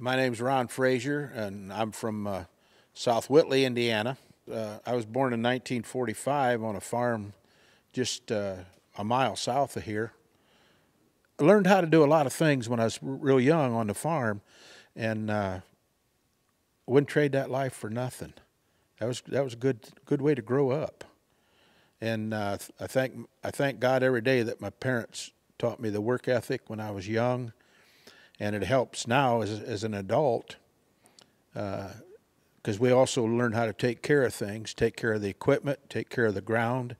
My name's Ron Frazier, and I'm from South Whitley, Indiana. I was born in 1945 on a farm just a mile south of here. I learned how to do a lot of things when I was real young on the farm, and wouldn't trade that life for nothing. That was a good way to grow up. And I thank God every day that my parents taught me the work ethic when I was young, and it helps now as an adult, because we also learn how to take care of things, take care of the equipment, take care of the ground,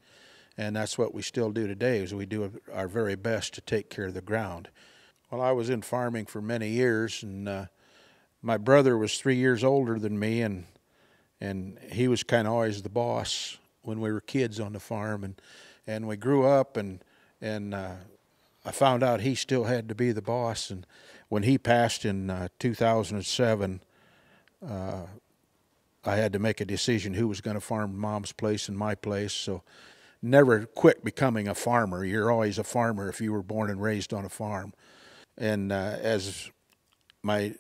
and that's what we still do today, is we do our very best to take care of the ground. Well, I was in farming for many years, and my brother was 3 years older than me, and he was kind of always the boss when we were kids on the farm, and we grew up, and I found out he still had to be the boss. And when he passed in 2007, I had to make a decision who was going to farm Mom's place and my place. So never quit becoming a farmer. You're always a farmer if you were born and raised on a farm. And as my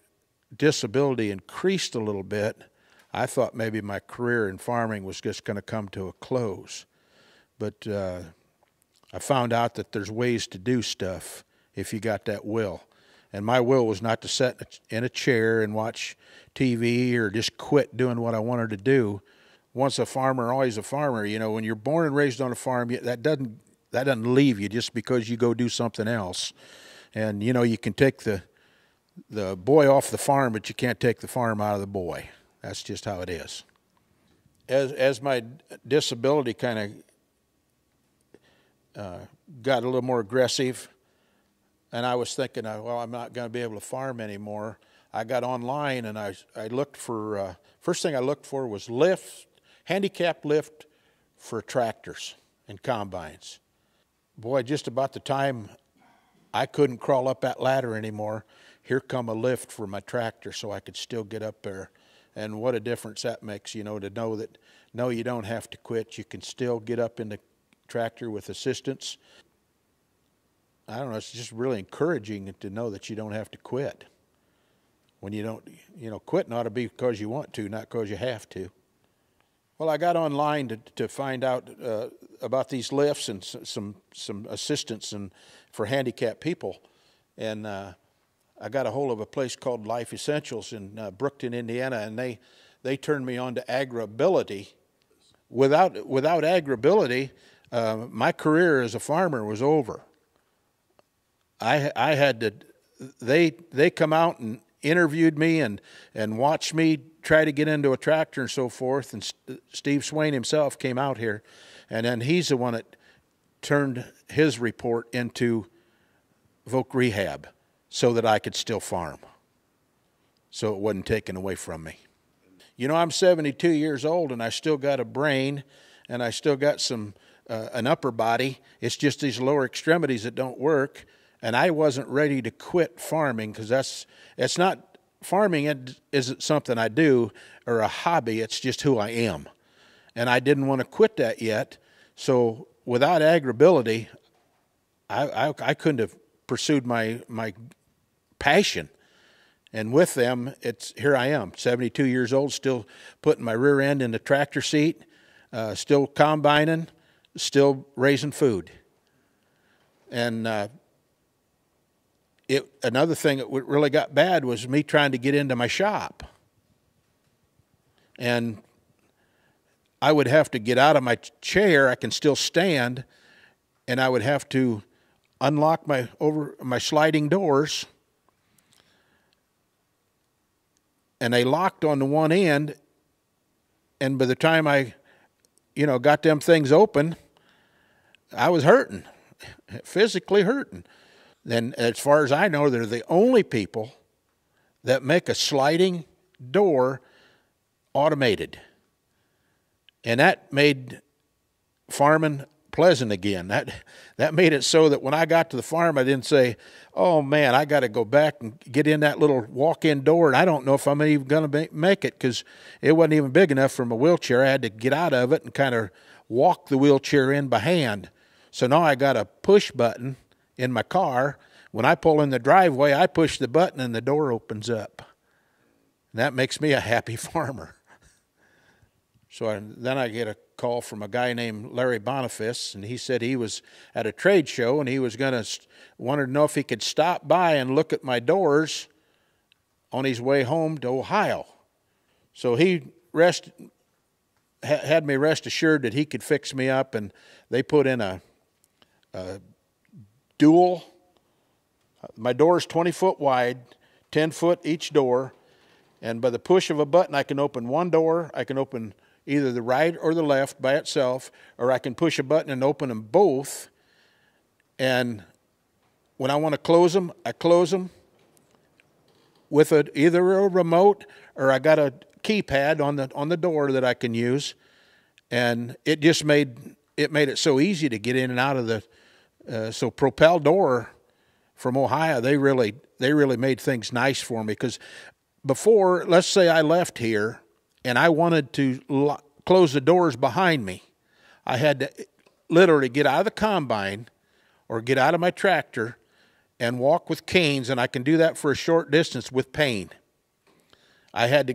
disability increased a little bit, I thought maybe my career in farming was just going to come to a close. But I found out that there's ways to do stuff if you got that will. And my will was not to sit in a chair and watch TV or just quit doing what I wanted to do. Once a farmer, always a farmer. You know, when you're born and raised on a farm, that doesn't leave you just because you go do something else. And, you know, you can take the boy off the farm, but you can't take the farm out of the boy. That's just how it is. As my disability kind of got a little more aggressive, and I was thinking, well, I'm not going to be able to farm anymore. I got online and I looked for, first thing I looked for was handicap lift for tractors and combines. Boy, just about the time I couldn't crawl up that ladder anymore, here come a lift for my tractor so I could still get up there. And what a difference that makes, you know, to know that, no, you don't have to quit. You can still get up in the tractor with assistance. I don't know, it's just really encouraging to know that you don't have to quit. When you don't, you know, quitting ought to be because you want to, not because you have to. Well, I got online to find out about these lifts and some assistance for handicapped people. And I got a hold of a place called Life Essentials in Brookton, Indiana, and they turned me on to AgriAbility. Without AgriAbility, my career as a farmer was over. I had to. They come out and interviewed me and watched me try to get into a tractor and so forth. And Steve Swain himself came out here, and then he's the one that turned his report into voc rehab, so that I could still farm, so it wasn't taken away from me. You know, I'm 72 years old, and I still got a brain, and I still got an upper body. It's just these lower extremities that don't work, and I wasn't ready to quit farming, because it's not, farming isn't something I do or a hobby, it's just who I am. And I didn't want to quit that yet, so without AgriAbility, I couldn't have pursued my passion. And with them, here I am, 72 years old, still putting my rear end in the tractor seat, still combining, still raising food. And another thing that really got bad was me trying to get into my shop. And I would have to get out of my chair. I can still stand, and I would have to unlock my sliding doors, and they locked on the one end, and by the time I, got them things open, I was hurting, physically hurting. Then, as far as I know, they're the only people that make a sliding door automated. And that made farming pleasant again. That made it so that when I got to the farm, I didn't say, oh man, I got to go back and get in that little walk-in door, and I don't know if I'm even going to make it, because it wasn't even big enough for my wheelchair. I had to get out of it and kind of walk the wheelchair in by hand. So now I got a push button in my car. When I pull in the driveway, I push the button and the door opens up. And that makes me a happy farmer. Then I get a call from a guy named Larry Boniface, and he said he was at a trade show and he was wanted to know if he could stop by and look at my doors on his way home to Ohio. So he had me rest assured that he could fix me up, and they put in a dual. My door is 20 foot wide, 10 foot each door, and by the push of a button I can open one door. I can open either the right or the left by itself, or I can push a button and open them both. And when I want to close them, I close them with either a remote, or I got a keypad on the door that I can use. And it just made it so easy to get in and out of the so Propel door from Ohio, they really made things nice for me, because before, let's say I left here and I wanted to close the doors behind me, I had to literally get out of the combine or get out of my tractor and walk with canes, and I can do that for a short distance with pain. I had to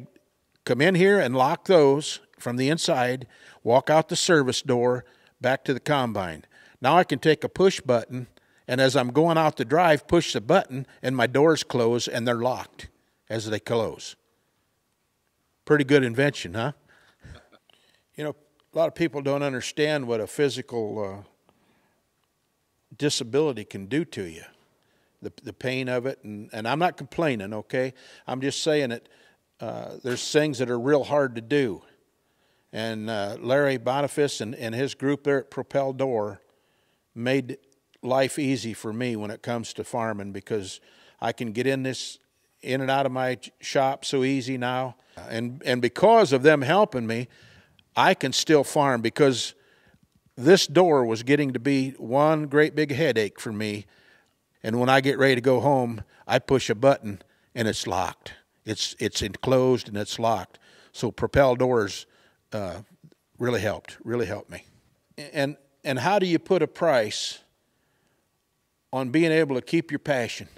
come in here and lock those from the inside, walk out the service door, back to the combine. Now I can take a push button, and as I'm going out the drive, push the button, and my doors close, and they're locked as they close. Pretty good invention, huh? You know, a lot of people don't understand what a physical disability can do to you, the pain of it, and I'm not complaining, okay? I'm just saying that there's things that are real hard to do. And Larry Boniface and his group there at Propel Door made life easy for me when it comes to farming, because I can get in and out of my shop so easy now. And because of them helping me, I can still farm, because this door was getting to be one great big headache for me. And when I get ready to go home, I push a button and it's locked. It's enclosed and it's locked. So Propel Doors really helped me. And how do you put a price on being able to keep your passion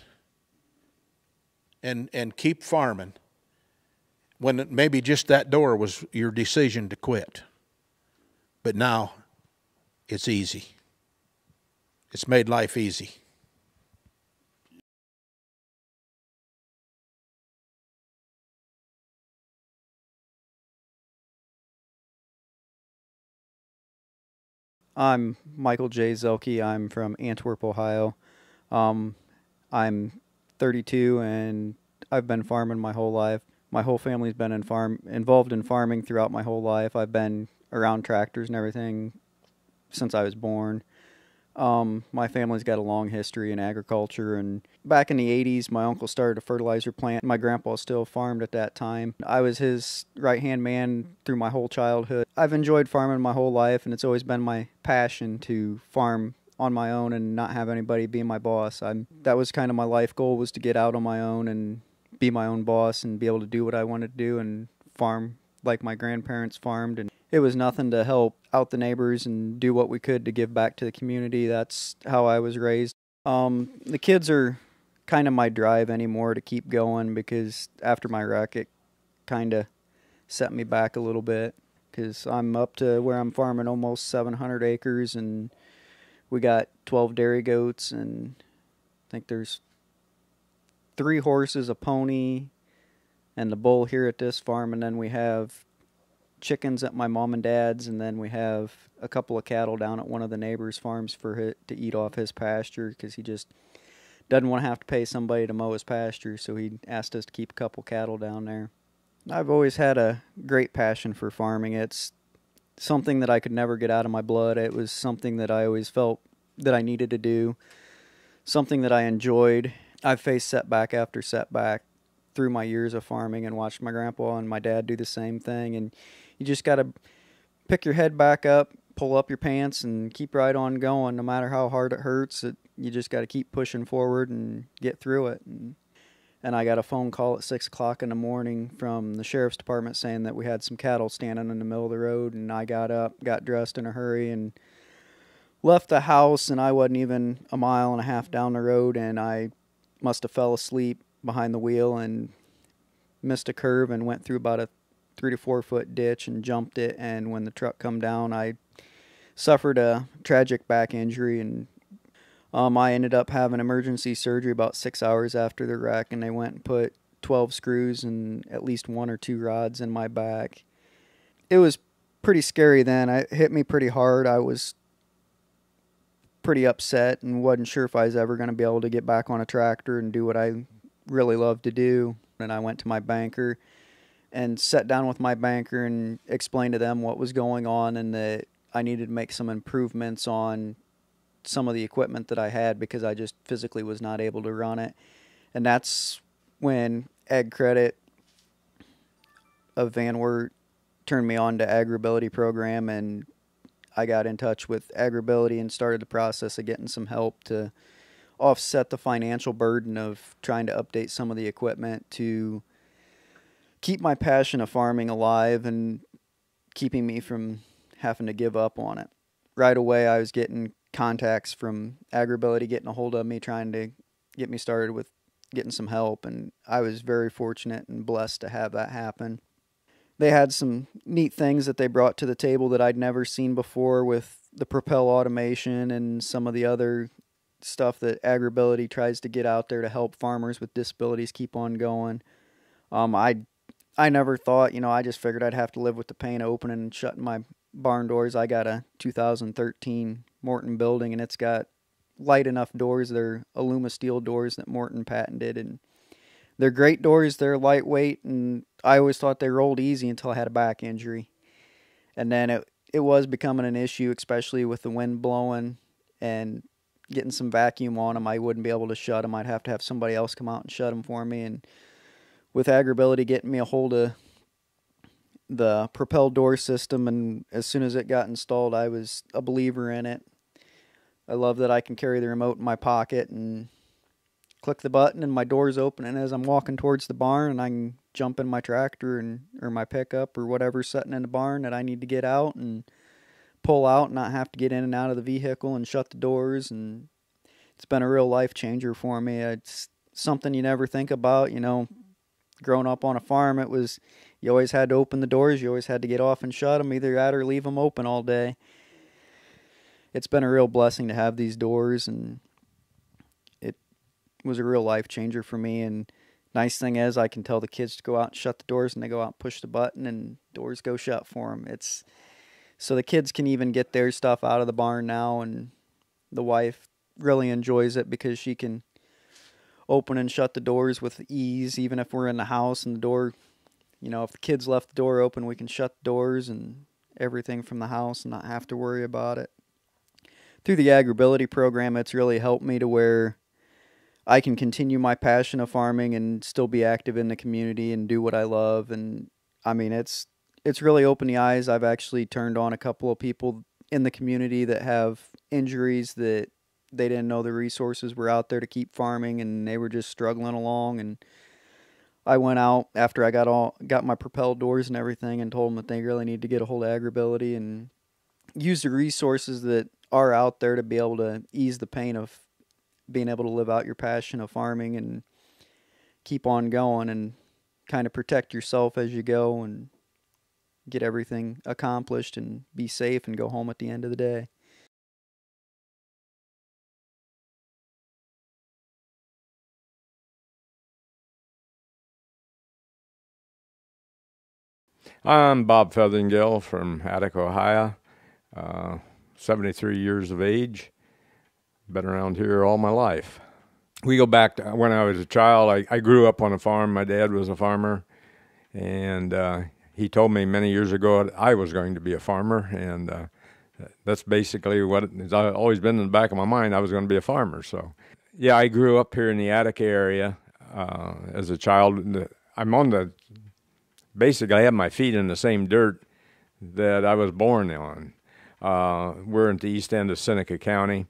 and keep farming when maybe just that door was your decision to quit? But now it's easy. It's made life easy. I'm Michael J. Zelke. I'm from Antwerp, Ohio. I'm 32, and I've been farming my whole life. My whole family's been involved in farming throughout my whole life. I've been around tractors and everything since I was born. My family's got a long history in agriculture, and back in the 80s, my uncle started a fertilizer plant. My grandpa still farmed at that time. I was his right-hand man through my whole childhood. I've enjoyed farming my whole life, and it's always been my passion to farm on my own and not have anybody be my boss. That was kind of my life goal, was to get out on my own and be my own boss and be able to do what I wanted to do and farm like my grandparents farmed. And it was nothing to help out the neighbors and do what we could to give back to the community. That's how I was raised. The kids are kind of my drive anymore to keep going, because after my wreck, it kind of set me back a little bit, because I'm up to where I'm farming almost 700 acres, and we got 12 dairy goats, and I think there's 3 horses, a pony, and the bull here at this farm, and then we have chickens at my mom and dad's, and then we have a couple of cattle down at one of the neighbors' farms to eat off his pasture, because he just doesn't want to have to pay somebody to mow his pasture, so he asked us to keep a couple cattle down there. I've always had a great passion for farming. It's something that I could never get out of my blood. It was something that I always felt that I needed to do, something that I enjoyed. I've faced setback after setback through my years of farming and watched my grandpa and my dad do the same thing, and you just got to pick your head back up, pull up your pants, and keep right on going. No matter how hard it hurts, you just got to keep pushing forward and get through it. And I got a phone call at 6 o'clock in the morning from the sheriff's department saying that we had some cattle standing in the middle of the road, and I got up, got dressed in a hurry, and left the house, and I wasn't even a mile and a half down the road, and I must have fell asleep behind the wheel and missed a curve and went through about a 3 to 4 foot ditch and jumped it. And when the truck come down, I suffered a tragic back injury, and I ended up having emergency surgery about 6 hours after the wreck, and they went and put 12 screws and at least 1 or 2 rods in my back. It was pretty scary then. It hit me pretty hard. I was pretty upset and wasn't sure if I was ever going to be able to get back on a tractor and do what I really love to do. And I went to my banker and sat down with my banker and explained to them what was going on and that I needed to make some improvements on some of the equipment that I had because I just physically was not able to run it. And that's when Ag Credit of Van Wert turned me on to AgriAbility program, and I got in touch with AgriAbility and started the process of getting some help to offset the financial burden of trying to update some of the equipment to keep my passion of farming alive and keeping me from having to give up on it. Right away, I was getting contacts from AgriAbility getting a hold of me, trying to get me started with getting some help, and I was very fortunate and blessed to have that happen. They had some neat things that they brought to the table that I'd never seen before with the Propel automation and some of the other stuff that AgriAbility tries to get out there to help farmers with disabilities keep on going. I never thought, I just figured I'd have to live with the pain of opening and shutting my barn doors. I got a 2013 Morton building, and it's got light enough doors. They're Aluma steel doors that Morton patented, and they're great doors. They're lightweight, and I always thought they rolled easy until I had a back injury. And then it was becoming an issue, especially with the wind blowing and getting some vacuum on them. I wouldn't be able to shut them. I'd have to have somebody else come out and shut them for me. And with AgriAbility getting me a hold of the Propel door system, and as soon as it got installed, I was a believer in it. I love that I can carry the remote in my pocket and click the button and my door's open, and as I'm walking towards the barn, and I can jump in my tractor or my pickup or whatever's sitting in the barn that I need to get out and pull out and not have to get in and out of the vehicle and shut the doors. And it's been a real life changer for me. It's something you never think about, growing up on a farm. It was, you always had to open the doors, you always had to get off and shut them, either that or leave them open all day. It's been a real blessing to have these doors, and it was a real life changer for me. And nice thing is I can tell the kids to go out and shut the doors, and they go out and push the button and doors go shut for them. It's so the kids can even get their stuff out of the barn now, and the wife really enjoys it because she can open and shut the doors with ease. Even if we're in the house and the door, if the kids left the door open, we can shut the doors and everything from the house and not have to worry about it. Through the AgriAbility program, it's really helped me to where I can continue my passion of farming and still be active in the community and do what I love. And I mean, it's really opened the eyes. I've actually turned on a couple of people in the community that have injuries that they didn't know the resources were out there to keep farming, and they were just struggling along. And I went out after I got my Propel doors and everything and told them that they really need to get a hold of AgriAbility and use the resources that are out there to be able to ease the pain of being able to live out your passion of farming and keep on going and kind of protect yourself as you go and get everything accomplished and be safe and go home at the end of the day. I'm Bob Feathingale from Attica, Ohio, 73 years of age. Been around here all my life. We go back to when I was a child. I grew up on a farm. My dad was a farmer, and he told me many years ago that I was going to be a farmer, and that's basically what has always been in the back of my mind. I was going to be a farmer. So, yeah, I grew up here in the Attica area as a child. Basically, I have my feet in the same dirt that I was born on. We're at the east end of Seneca County.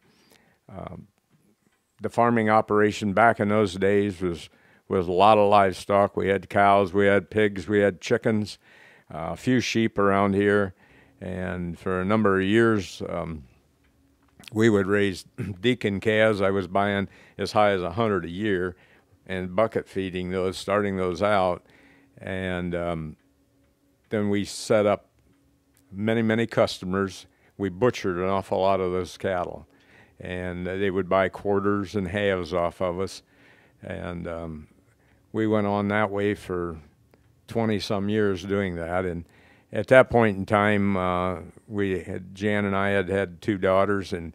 The farming operation back in those days was a lot of livestock. We had cows, we had pigs, we had chickens, a few sheep around here. And for a number of years, we would raise deacon calves. I was buying as high as 100 a year and bucket feeding those, starting those out. And then we set up many customers. We butchered an awful lot of those cattle, and they would buy quarters and halves off of us. And we went on that way for 20-some years doing that. And at that point in time, Jan and I had 2 daughters, and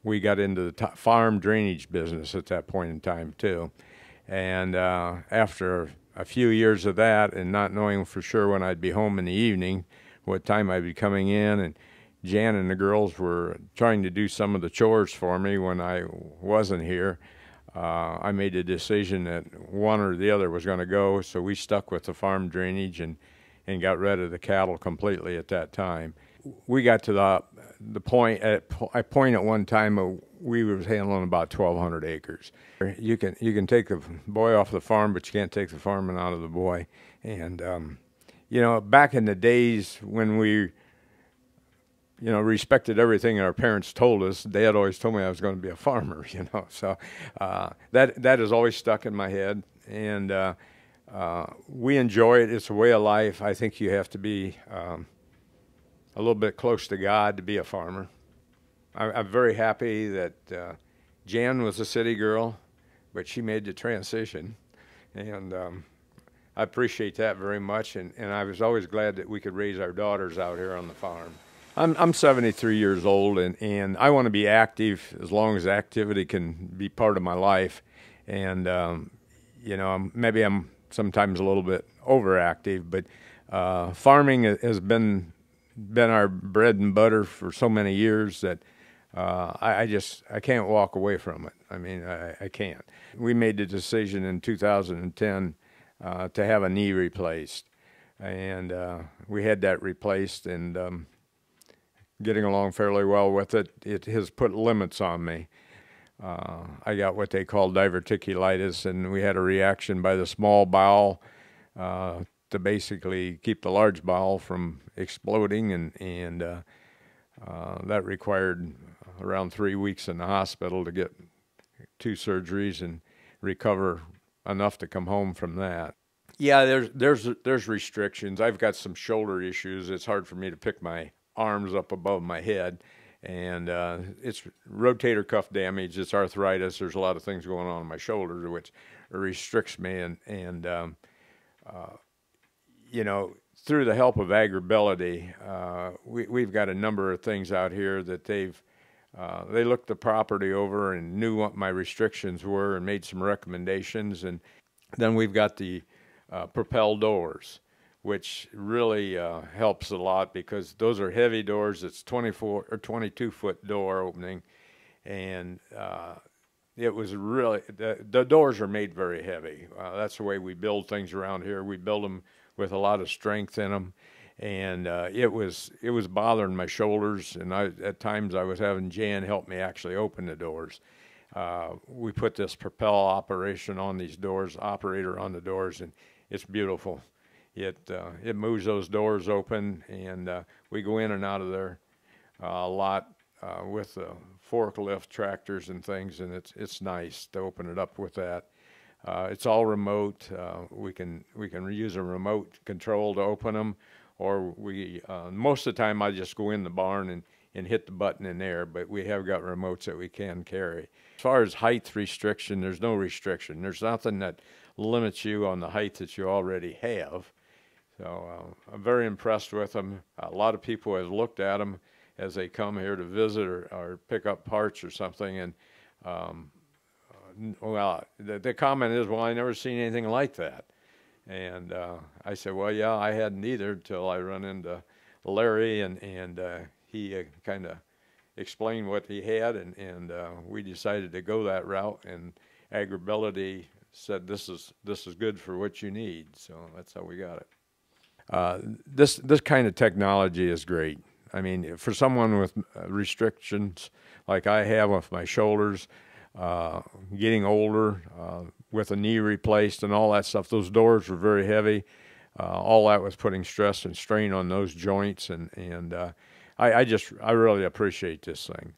we got into the farm drainage business at that point in time too. And after a few years of that, and not knowing for sure when I'd be home in the evening, what time I'd be coming in, and Jan and the girls were trying to do some of the chores for me when I wasn't here, I made a decision that one or the other was going to go, so we stuck with the farm drainage and got rid of the cattle completely at that time. We got to the point at one time we was handling about 1,200 acres. You can take the boy off the farm, but you can't take the farming out of the boy. And you know, back in the days when we respected everything our parents told us, Dad always told me I was going to be a farmer. So that has always stuck in my head, and we enjoy it. It's a way of life. I think you have to be a little bit close to God to be a farmer. I'm very happy that Jan was a city girl, but she made the transition, and I appreciate that very much. And I was always glad that we could raise our daughters out here on the farm. I'm 73 years old, and I want to be active as long as activity can be part of my life. And maybe I'm sometimes a little bit overactive, but farming has been our bread and butter for so many years that I can't walk away from it. I mean, I can't. We made the decision in 2010 to have a knee replaced, and we had that replaced, and getting along fairly well with it. It has put limits on me. I got what they call diverticulitis, and we had a reaction by the small bowel to basically keep the large bowel from exploding, and that required around 3 weeks in the hospital to get 2 surgeries and recover enough to come home from that. Yeah, there's restrictions. I've got some shoulder issues. It's hard for me to pick my arms up above my head, and it's rotator cuff damage, it's arthritis, there's a lot of things going on in my shoulder which restricts me, and through the help of Agribility, we've got a number of things out here that they looked the property over and knew what my restrictions were and made some recommendations. And then we've got the Propel doors, which really helps a lot, because those are heavy doors. It's 24 or 22-foot door opening, and it was really, the doors are made very heavy. That's the way we build things around here. We build them with a lot of strength in them, and it was bothering my shoulders, and at times I was having Jan help me actually open the doors. We put this Propel operator on the doors, and it's beautiful. It moves those doors open, and we go in and out of there a lot with forklift tractors and things, and it's nice to open it up with that. It's all remote. We can use a remote control to open them, or most of the time I just go in the barn and hit the button in there, but we have got remotes that we can carry. As far as height restriction, there's no restriction. There's nothing that limits you on the height that you already have. So I'm very impressed with them. A lot of people have looked at them as they come here to visit or pick up parts or something, and the comment is, well, I never seen anything like that. And I said, well, yeah, I hadn't either till I run into Larry, and he kind of explained what he had, and we decided to go that route, and Agribility said this is good for what you need, so that's how we got it. This kind of technology is great. I mean, for someone with restrictions like I have with my shoulders, getting older, with a knee replaced and all that stuff, those doors were very heavy. All that was putting stress and strain on those joints, and I really appreciate this thing.